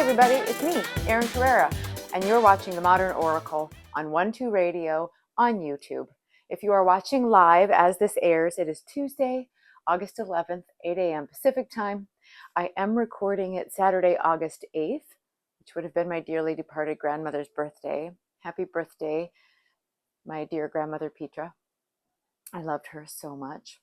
everybody, it's me, Erin Carere, and you're watching The Modern Oracle on 1-2 Radio on YouTube. If you are watching live as this airs, it is Tuesday, August 11th, 8 a.m. Pacific time. I am recording it Saturday, August 8th, which would have been my dearly departed grandmother's birthday. Happy birthday, my dear grandmother Petra. I loved her so much.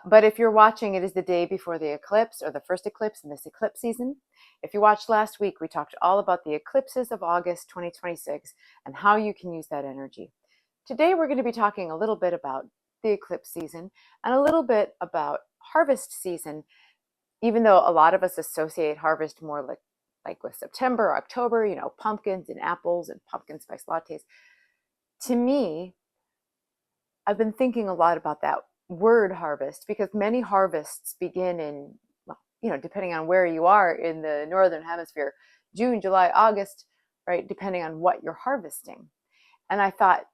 But if you're watching, it is the day before the eclipse, or the first eclipse in this eclipse season. If you watched last week, we talked all about the eclipses of August 2026 and how you can use that energy. Today, we're going to be talking a little bit about the eclipse season and a little bit about harvest season, even though a lot of us associate harvest more like with September, October, pumpkins and apples and pumpkin spice lattes. To me, I've been thinking a lot about that word harvest, because many harvests begin in, depending on where you are in the northern hemisphere, June, July, August, right? Depending on what you're harvesting. And I thought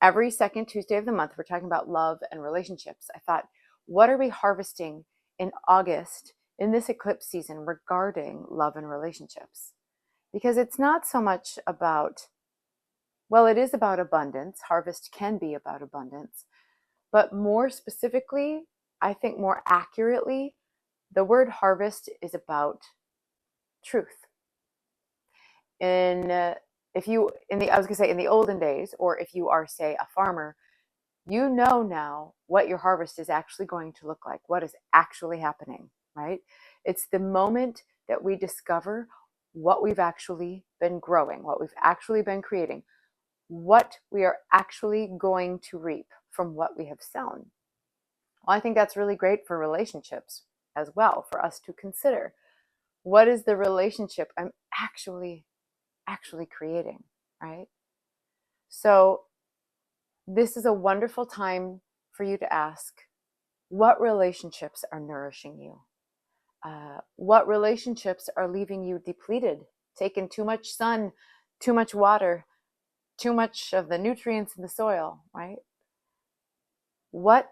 every second Tuesday of the month, we're talking about love and relationships. I thought, what are we harvesting in August in this eclipse season regarding love and relationships? Because it's not so much about, it is about abundance. Harvest can be about abundance. But more specifically, I think more accurately, the word harvest is about truth. In the olden days, or if you are, say, a farmer, you know now what your harvest is actually going to look like, what is actually happening, right? It's the moment that we discover what we've actually been growing, what we've actually been creating, what we are actually going to reap from what we have sown. Well, I think that's really great for relationships as well, for us to consider. What is the relationship I'm actually creating, right? So this is a wonderful time for you to ask, what relationships are nourishing you? What relationships are leaving you depleted, taking too much sun, too much water, too much of the nutrients in the soil, right? What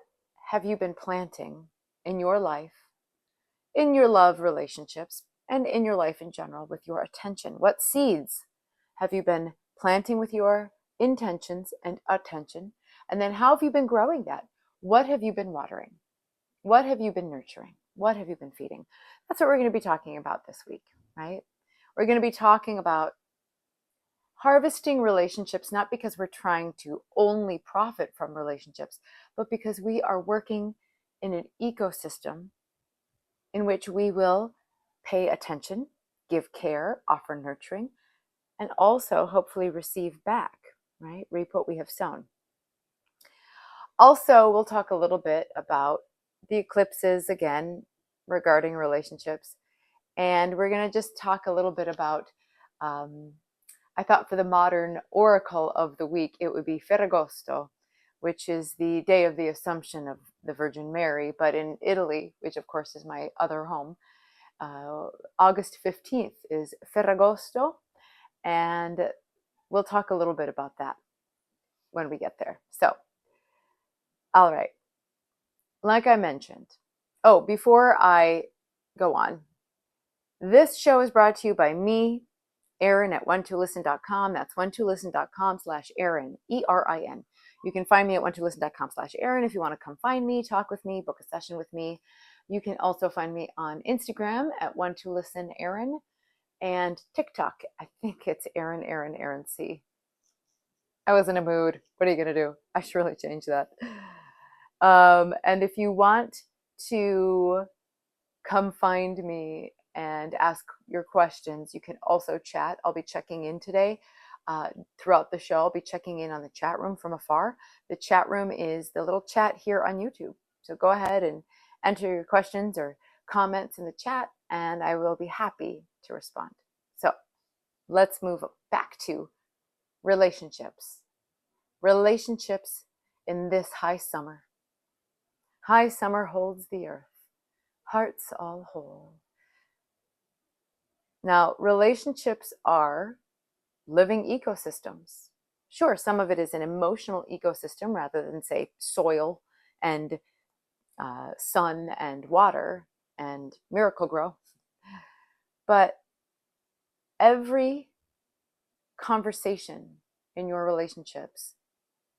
have you been planting in your life, in your love relationships, and in your life in general with your attention? What seeds have you been planting with your intentions and attention? And then how have you been growing that? What have you been watering? What have you been nurturing? What have you been feeding? That's what we're going to be talking about this week, right? We're going to be talking about harvesting relationships, not because we're trying to only profit from relationships, but because we are working in an ecosystem in which we will pay attention, give care, offer nurturing, and also hopefully receive back, right? Reap what we have sown. Also, we'll talk a little bit about the eclipses again regarding relationships. And we're going to just talk a little bit about, I thought for the modern oracle of the week, it would be Ferragosto, which is the day of the Assumption of the Virgin Mary. But in Italy, which of course is my other home, August 15th is Ferragosto. And we'll talk a little bit about that when we get there. So, all right. Like I mentioned, before I go on, this show is brought to you by me, Erin at 12listen.com. That's 12listen.com/Erin, Erin. You can find me at 12listen.com/Erin if you want to come find me, talk with me, book a session with me. You can also find me on Instagram at 12listenerin and TikTok. I think it's Erin C. I was in a mood. What are you going to do? I should really change that. And if you want to come find me and ask your questions, you can also chat. I'll be checking in today. Throughout the show, I'll be checking in on the chat room from afar. The chat room is the little chat here on YouTube. So go ahead and enter your questions or comments in the chat, and I will be happy to respond. So let's move back to relationships. Relationships in this high summer. High summer holds the earth, hearts all whole. Now, relationships are living ecosystems. Sure, some of it is an emotional ecosystem rather than, say, soil and sun and water and miracle grow. But Every conversation in your relationships,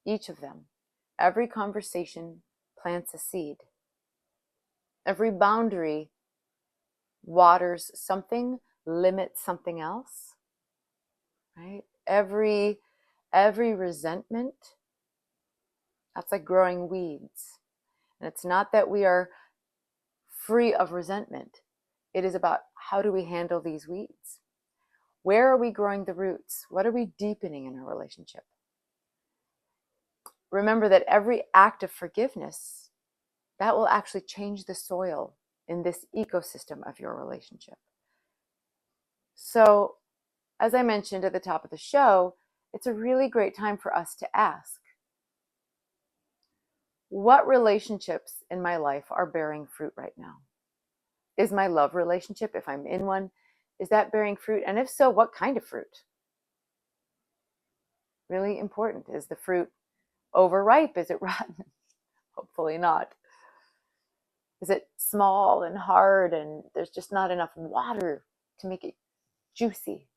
each of them, every conversation plants a seed. Every boundary waters something, limits something else, right? Every resentment, that's like growing weeds. And it's not that we are free of resentment. It is about how do we handle these weeds? Where are we growing the roots? What are we deepening in our relationship? Remember that every act of forgiveness, that will actually change the soil in this ecosystem of your relationship. So, as I mentioned at the top of the show, it's a really great time for us to ask, what relationships in my life are bearing fruit right now? Is my love relationship, if I'm in one, is that bearing fruit? And if so, what kind of fruit? Really important. Is the fruit overripe? Is it rotten? Hopefully not. Is it small and hard and there's just not enough water to make it juicy?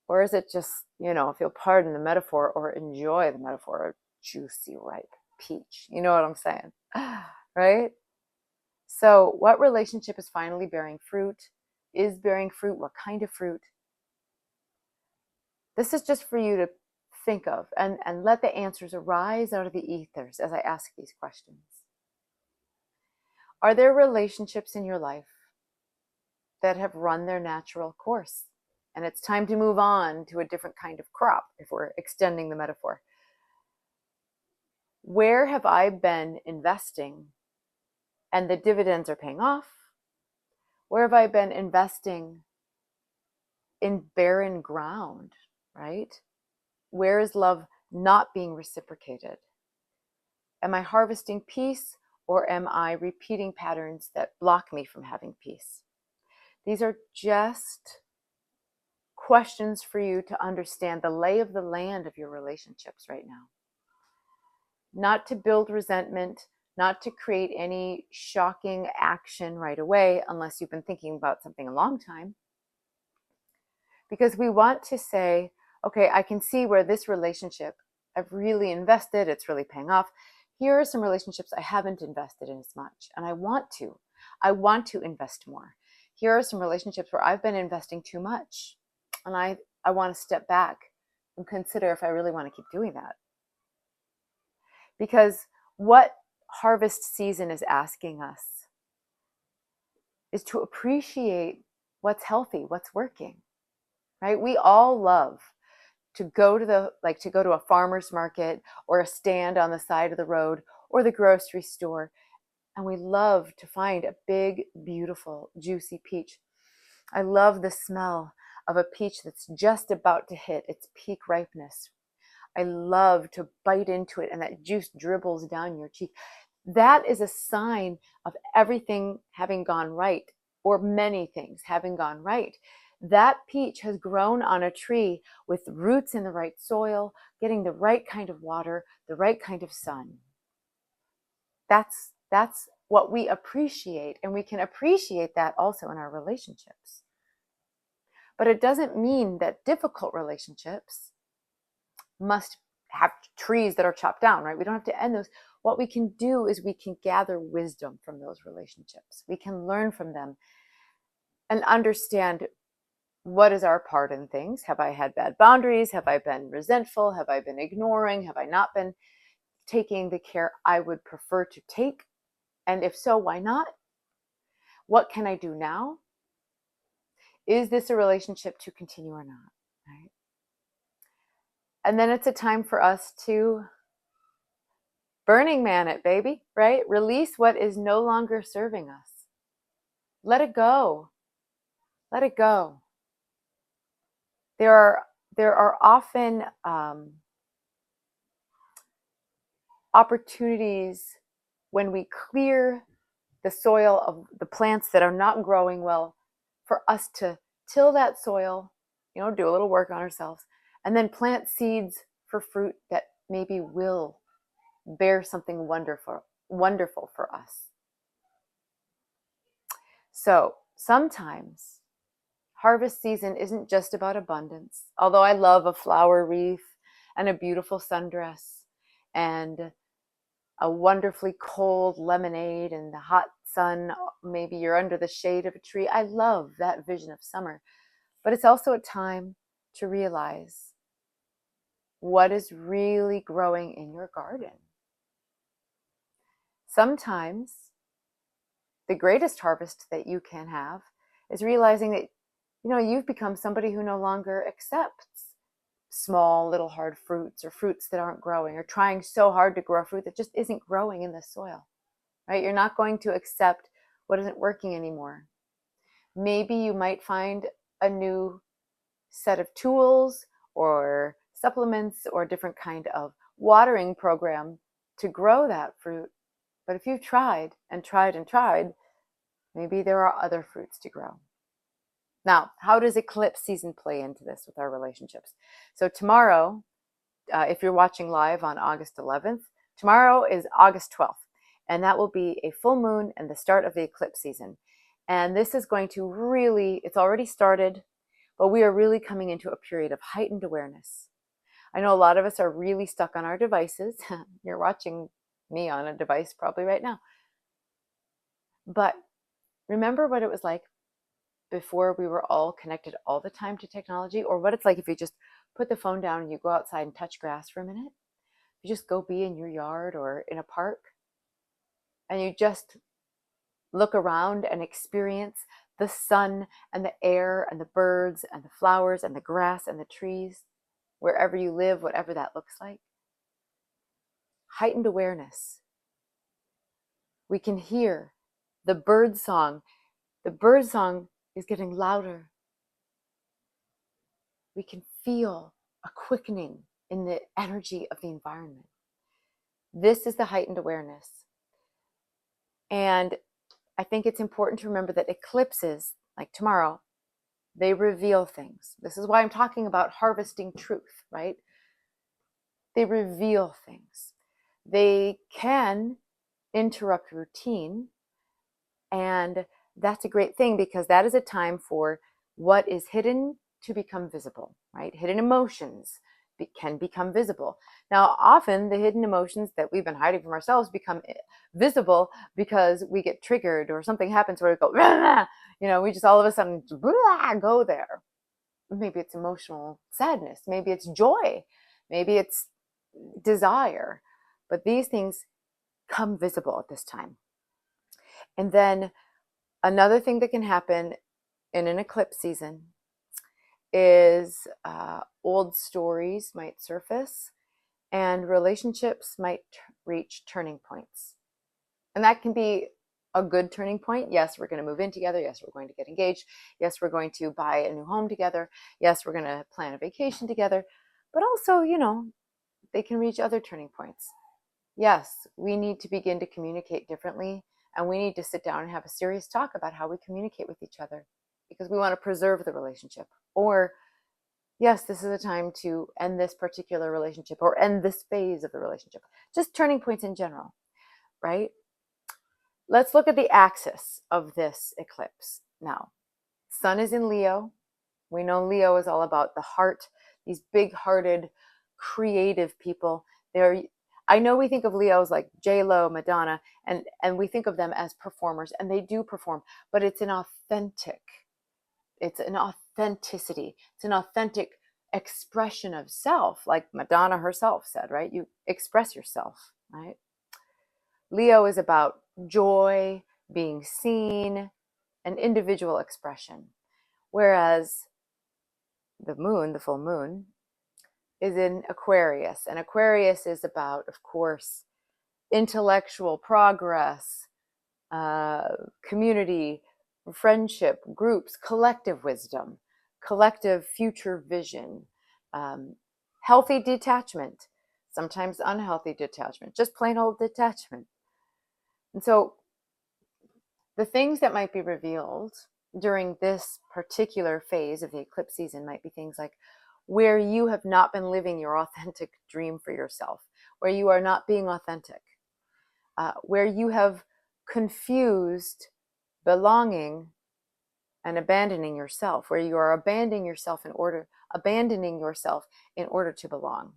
Or is it just, if you'll pardon the metaphor or enjoy the metaphor, a juicy, ripe peach? You know what I'm saying? Right? So what relationship is finally bearing fruit? Is bearing fruit? What kind of fruit? This is just for you to think of and let the answers arise out of the ethers as I ask these questions. Are there relationships in your life that have run their natural course? And it's time to move on to a different kind of crop, if we're extending the metaphor. Where have I been investing and the dividends are paying off? Where have I been investing in barren ground, right? Where is love not being reciprocated? Am I harvesting peace or am I repeating patterns that block me from having peace? These are just questions for you to understand the lay of the land of your relationships right now. Not to build resentment, not to create any shocking action right away, unless you've been thinking about something a long time. Because we want to say, okay, I can see where this relationship, I've really invested, it's really paying off. Here are some relationships I haven't invested in as much, and I want to. I want to invest more. Here are some relationships where I've been investing too much, and I want to step back and consider if I really want to keep doing that. Because what harvest season is asking us is to appreciate what's healthy, what's working, right? We all love to go to a farmer's market or a stand on the side of the road or the grocery store. And we love to find a big, beautiful, juicy peach. I love the smell of a peach that's just about to hit its peak ripeness. I love to bite into it and that juice dribbles down your cheek. That is a sign of everything having gone right, or many things having gone right. That peach has grown on a tree with roots in the right soil, getting the right kind of water, the right kind of sun. That's what we appreciate, and we can appreciate that also in our relationships. But it doesn't mean that difficult relationships must have trees that are chopped down, right? We don't have to end those. What we can do is we can gather wisdom from those relationships. We can learn from them and understand what is our part in things. Have I had bad boundaries? Have I been resentful? Have I been ignoring? Have I not been taking the care I would prefer to take? And if so, why not? What can I do now? Is this a relationship to continue or not? Right? And then it's a time for us to Burning Man it, baby, right? Release what is no longer serving us. Let it go. Let it go. There are often opportunities when we clear the soil of the plants that are not growing well for us to till that soil, do a little work on ourselves, and then plant seeds for fruit that maybe will bear something wonderful for us. So sometimes harvest season isn't just about abundance, although I love a flower wreath and a beautiful sundress and a wonderfully cold lemonade in the hot sun. Maybe you're under the shade of a tree. I love that vision of summer. But it's also a time to realize what is really growing in your garden. Sometimes the greatest harvest that you can have is realizing that, you've become somebody who no longer accepts small little hard fruits or fruits that aren't growing, or trying so hard to grow fruit that just isn't growing in the soil, right? You're not going to accept what isn't working anymore. Maybe you might find a new set of tools or supplements or different kind of watering program to grow that fruit. But if you've tried and tried and tried, maybe there are other fruits to grow. Now, how does eclipse season play into this with our relationships? So tomorrow, if you're watching live on August 11th, tomorrow is August 12th, and that will be a full moon and the start of the eclipse season. And this is going to really, it's already started, but we are really coming into a period of heightened awareness. I know a lot of us are really stuck on our devices. You're watching me on a device probably right now. But remember what it was like before we were all connected all the time to technology, or what it's like if you just put the phone down and you go outside and touch grass for a minute. You just go be in your yard or in a park and you just look around and experience the sun and the air and the birds and the flowers and the grass and the trees, wherever you live, whatever that looks like. Heightened awareness. We can hear the bird song. The bird song is getting louder. We can feel a quickening in the energy of the environment. This is the heightened awareness. And I think it's important to remember that eclipses, like tomorrow, they reveal things. This is why I'm talking about harvesting truth, right? They reveal things. They can interrupt routine. And that's a great thing, because that is a time for what is hidden to become visible, right? Hidden emotions can become visible. Now, often the hidden emotions that we've been hiding from ourselves become visible because we get triggered or something happens where we go, blah, we just all of a sudden blah, go there. Maybe it's emotional sadness. Maybe it's joy. Maybe it's desire. But these things come visible at this time. And then another thing that can happen in an eclipse season is old stories might surface and relationships might reach turning points. And that can be a good turning point. Yes, we're going to move in together. Yes, we're going to get engaged. Yes, we're going to buy a new home together. Yes, we're going to plan a vacation together. But also, they can reach other turning points. Yes, we need to begin to communicate differently, and we need to sit down and have a serious talk about how we communicate with each other, because we want to preserve the relationship. Or, yes, this is a time to end this particular relationship or end this phase of the relationship. Just turning points in general, right? Let's look at the axis of this eclipse now. Sun is in Leo. We know Leo is all about the heart, these big-hearted, creative people. I know we think of Leos like J-Lo, Madonna, and we think of them as performers, and they do perform, but it's an authenticity. It's an authentic expression of self, like Madonna herself said, right? You express yourself, right? Leo is about joy, being seen, and individual expression. Whereas the moon, the full moon, is in Aquarius. And Aquarius is about, of course, intellectual progress, community, friendship, groups, collective wisdom, collective future vision, healthy detachment, sometimes unhealthy detachment, just plain old detachment. And so the things that might be revealed during this particular phase of the eclipse season might be things like where you have not been living your authentic dream for yourself, where you are not being authentic, where you have confused belonging and abandoning yourself, where you are abandoning yourself in order to belong.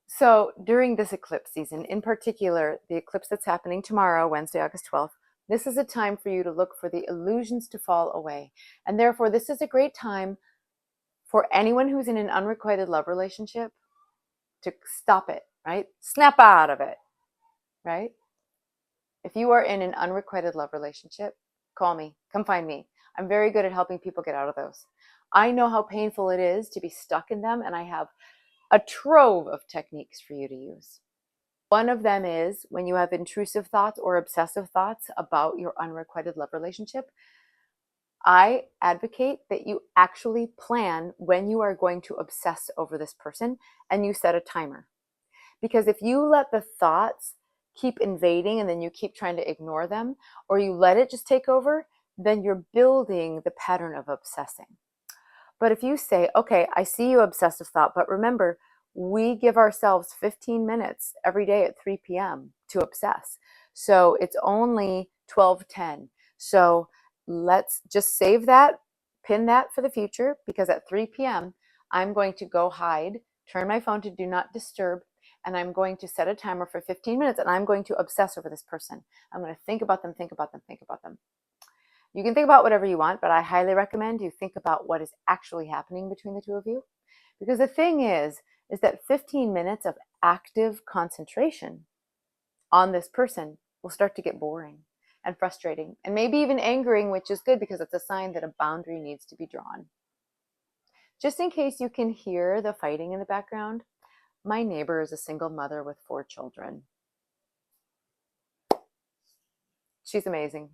So during this eclipse season, in particular, the eclipse that's happening tomorrow, Wednesday, August 12th, this is a time for you to look for the illusions to fall away. And therefore, this is a great time for anyone who's in an unrequited love relationship to stop it, right? Snap out of it, right? If you are in an unrequited love relationship, call me, come find me. I'm very good at helping people get out of those. I know how painful it is to be stuck in them, and I have a trove of techniques for you to use. One of them is when you have intrusive thoughts or obsessive thoughts about your unrequited love relationship, I advocate that you actually plan when you are going to obsess over this person and you set a timer. Because if you let the thoughts keep invading and then you keep trying to ignore them, or you let it just take over, then you're building the pattern of obsessing. But if you say, okay, I see you obsessive thought, but remember, we give ourselves 15 minutes every day at 3 p.m. to obsess. So it's only 12:10. So let's just save that, pin that for the future, because at 3 p.m., I'm going to go hide, turn my phone to do not disturb, and I'm going to set a timer for 15 minutes, and I'm going to obsess over this person. I'm going to think about them, think about them, think about them. You can think about whatever you want, but I highly recommend you think about what is actually happening between the two of you. Because the thing is that 15 minutes of active concentration on this person will start to get boring and frustrating and maybe even angering, which is good because it's a sign that a boundary needs to be drawn. Just in case you can hear the fighting in the background, my neighbor is a single mother with 4 children. She's amazing.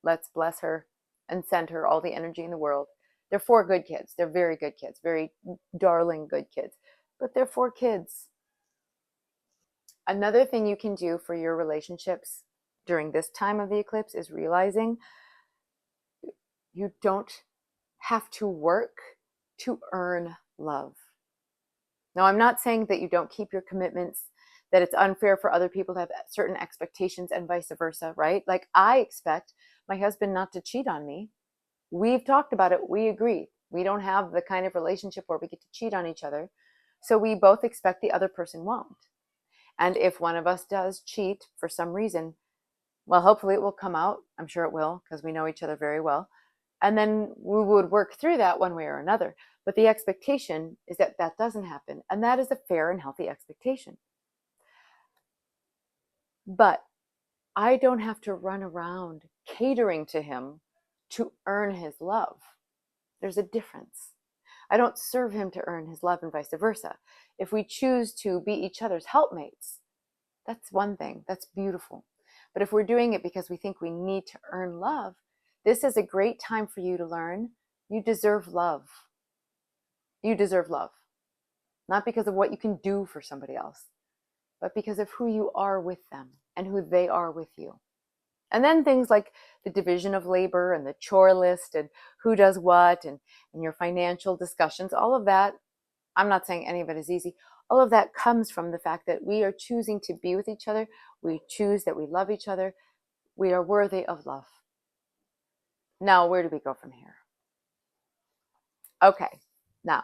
Let's bless her and send her all the energy in the world. They're 4 good kids. They're very good kids, very darling good kids, but they're 4 kids. Another thing you can do for your relationships during this time of the eclipse is realizing you don't have to work to earn love. Now, I'm not saying that you don't keep your commitments, that it's unfair for other people to have certain expectations and vice versa, right? Like I expect my husband not to cheat on me. We've talked about it. We agree. We don't have the kind of relationship where we get to cheat on each other. So we both expect the other person won't. And if one of us does cheat for some reason, well, hopefully it will come out. I'm sure it will because we know each other very well. And then we would work through that one way or another. But the expectation is that that doesn't happen. And that is a fair and healthy expectation. But I don't have to run around catering to him to earn his love. There's a difference. I don't serve him to earn his love and vice versa. If we choose to be each other's helpmates, that's one thing. That's beautiful. But if we're doing it because we think we need to earn love, this is a great time for you to learn you deserve love. You deserve love. Not because of what you can do for somebody else, but because of who you are with them and who they are with you. And then things like the division of labor and the chore list and who does what and your financial discussions, all of that, I'm not saying any of it is easy. All of that comes from the fact that we are choosing to be with each other. We choose that we love each other. We are worthy of love. Now, where do we go from here? Okay, now,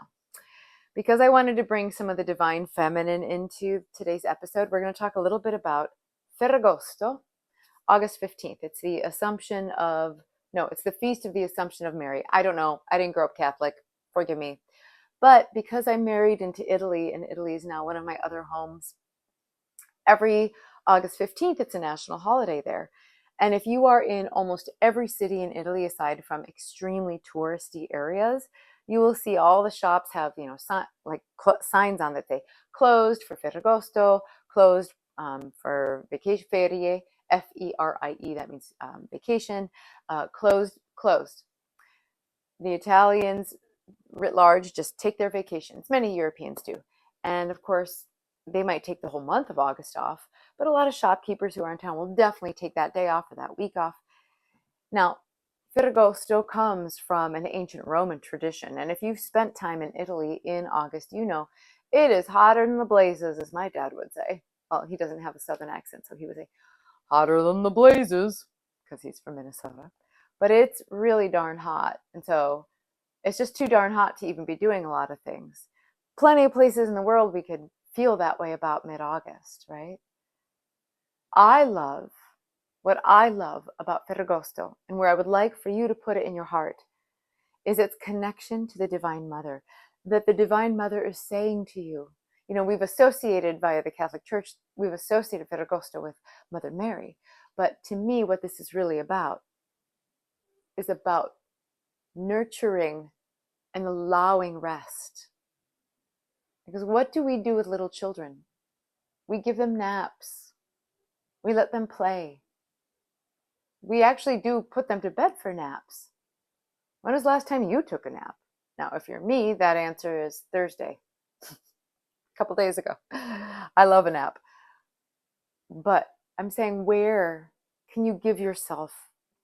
because I wanted to bring some of the divine feminine into today's episode, we're going to talk a little bit about Ferragosto, August 15th. It's the Assumption of, no, it's the Feast of the Assumption of Mary. I don't know. I didn't grow up Catholic. Forgive me. But because I married into Italy, and Italy is now one of my other homes, every August 15th, it's a national holiday there. And if you are in almost every city in Italy, aside from extremely touristy areas, you will see all the shops have, signs on that they closed for Ferragosto, closed for vacation, ferie, F-E-R-I-E, that means vacation, closed. The Italians, writ large, just take their vacations. Many Europeans do. And of course, they might take the whole month of August off, but a lot of shopkeepers who are in town will definitely take that day off or that week off. Now, Ferragosto comes from an ancient Roman tradition, and if you've spent time in Italy in August, you know it is hotter than the blazes, as my dad would say. Well, he doesn't have a southern accent, so he would say, hotter than the blazes, because he's from Minnesota. but it's really darn hot. And so it's just too darn hot to even be doing a lot of things. Plenty of places in the world we could feel that way about mid-August, right? What I love about Ferragosto, and where I would like for you to put it in your heart, is its connection to the Divine Mother. That the Divine Mother is saying to you, you know, we've associated via the Catholic Church, we've associated Ferragosto with Mother Mary. But to me, what this is really about is about nurturing and allowing rest. Because what do we do with little children? We give them naps. We let them play. We actually do put them to bed for naps. When was the last time you took a nap? Now, if you're me, that answer is Thursday, a couple days ago. I love a nap. But I'm saying, where can you give yourself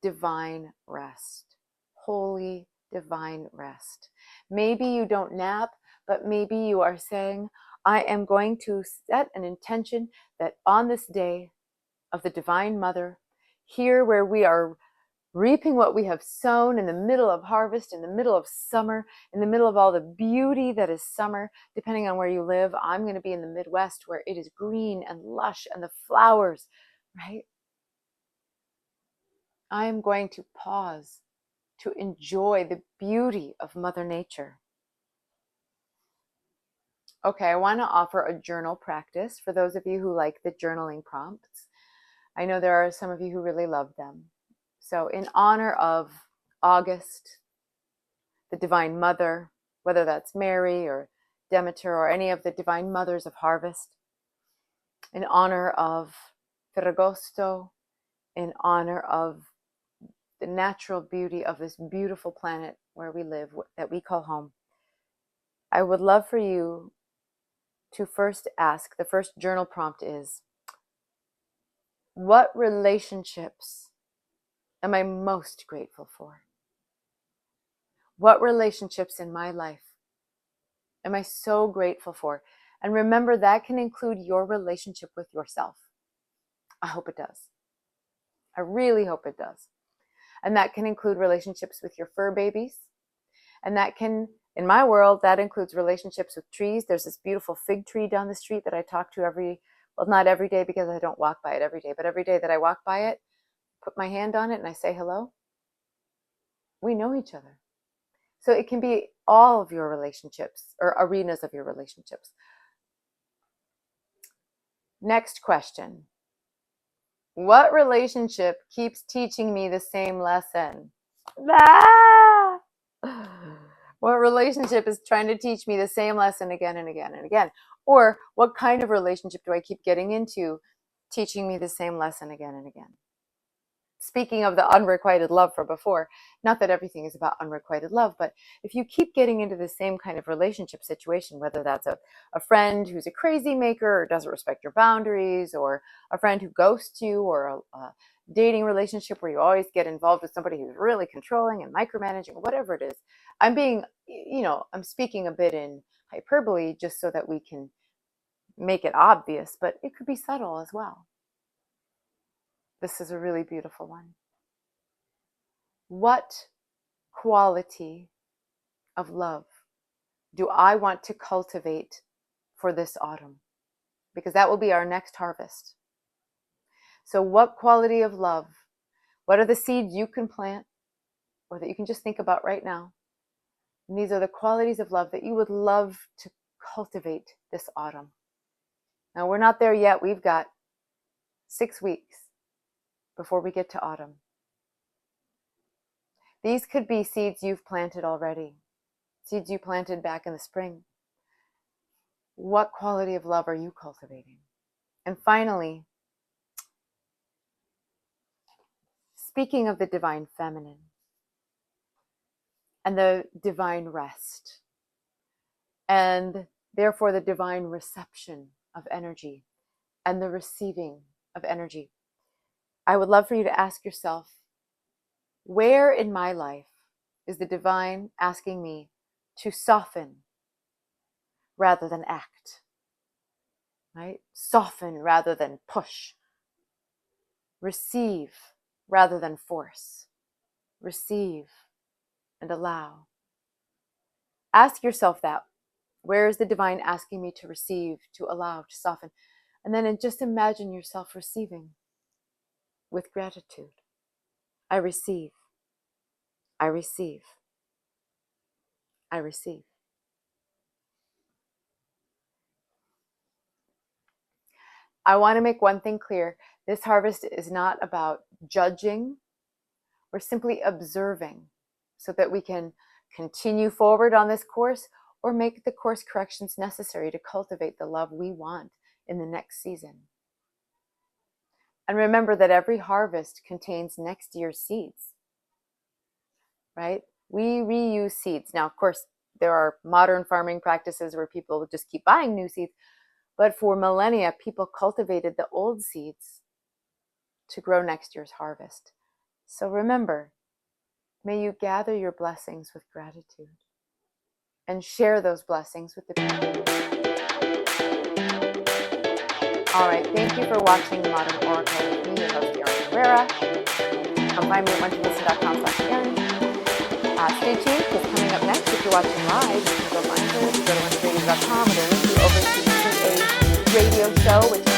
divine rest? Holy divine rest. Maybe you don't nap, but maybe you are saying, I am going to set an intention that on this day of the Divine Mother, here where we are reaping what we have sown in the middle of harvest, in the middle of summer, in the middle of all the beauty that is summer, depending on where you live. I'm going to be in the Midwest where it is green and lush and the flowers, right? I am going to pause to enjoy the beauty of Mother Nature. Okay, I want to offer a journal practice for those of you who like the journaling prompts. I know there are some of you who really love them. So in honor of August, the Divine Mother, whether that's Mary or Demeter or any of the Divine Mothers of harvest, in honor of Ferragosto, in honor of the natural beauty of this beautiful planet where we live, that we call home, I would love for you to first ask, the first journal prompt is, what relationships am I most grateful for? What relationships in my life am I so grateful for? And remember, that can include your relationship with yourself. I hope it does. I really hope it does. And that can include relationships with your fur babies. And that can, in my world, that includes relationships with trees. There's this beautiful fig tree down the street that I talk to well, not every day because I don't walk by it every day, but every day that I walk by it, put my hand on it and I say hello. We know each other. So it can be all of your relationships or arenas of your relationships. Next question. What relationship keeps teaching me the same lesson? Ah! What relationship is trying to teach me the same lesson again and again and again? Or what kind of relationship do I keep getting into teaching me the same lesson again and again? Speaking of the unrequited love from before, not that everything is about unrequited love, but if you keep getting into the same kind of relationship situation, whether that's a friend who's a crazy maker or doesn't respect your boundaries, or a friend who ghosts you, or a dating relationship where you always get involved with somebody who's really controlling and micromanaging, whatever it is, I'm speaking a bit in hyperbole just so that we can make it obvious, but it could be subtle as well. This is a really beautiful one. What quality of love do I want to cultivate for this autumn? Because that will be our next harvest. So what quality of love, what are the seeds you can plant or that you can just think about right now? And these are the qualities of love that you would love to cultivate this autumn. Now, we're not there yet. We've got 6 weeks before we get to autumn. These could be seeds you've planted already, seeds you planted back in the spring. What quality of love are you cultivating? And finally, speaking of the divine feminine and the divine rest, and therefore the divine reception of energy and the receiving of energy, I would love for you to ask yourself, where in my life is the divine asking me to soften rather than act? Right? Soften rather than push. Receive rather than force. receive, and allow. Ask yourself that. Where is the divine asking me to receive, to allow, to soften? And then just imagine yourself receiving with gratitude. I receive. I receive. I receive. I want to make one thing clear. This harvest is not about judging. We're simply observing so that we can continue forward on this course or make the course corrections necessary to cultivate the love we want in the next season. And remember that every harvest contains next year's seeds, right? We reuse seeds. Now, of course, there are modern farming practices where people just keep buying new seeds, but for millennia, people cultivated the old seeds to grow next year's harvest. So remember, may you gather your blessings with gratitude and share those blessings with the people. All right, thank you for watching The Modern Oracle with me, your host, Erin Carere. Come find me at onetolisten.com/Erin. Stay tuned, because coming up next, if you're watching live, you can go find her. You go to onetolisten.com, it'll link you over to a radio show, which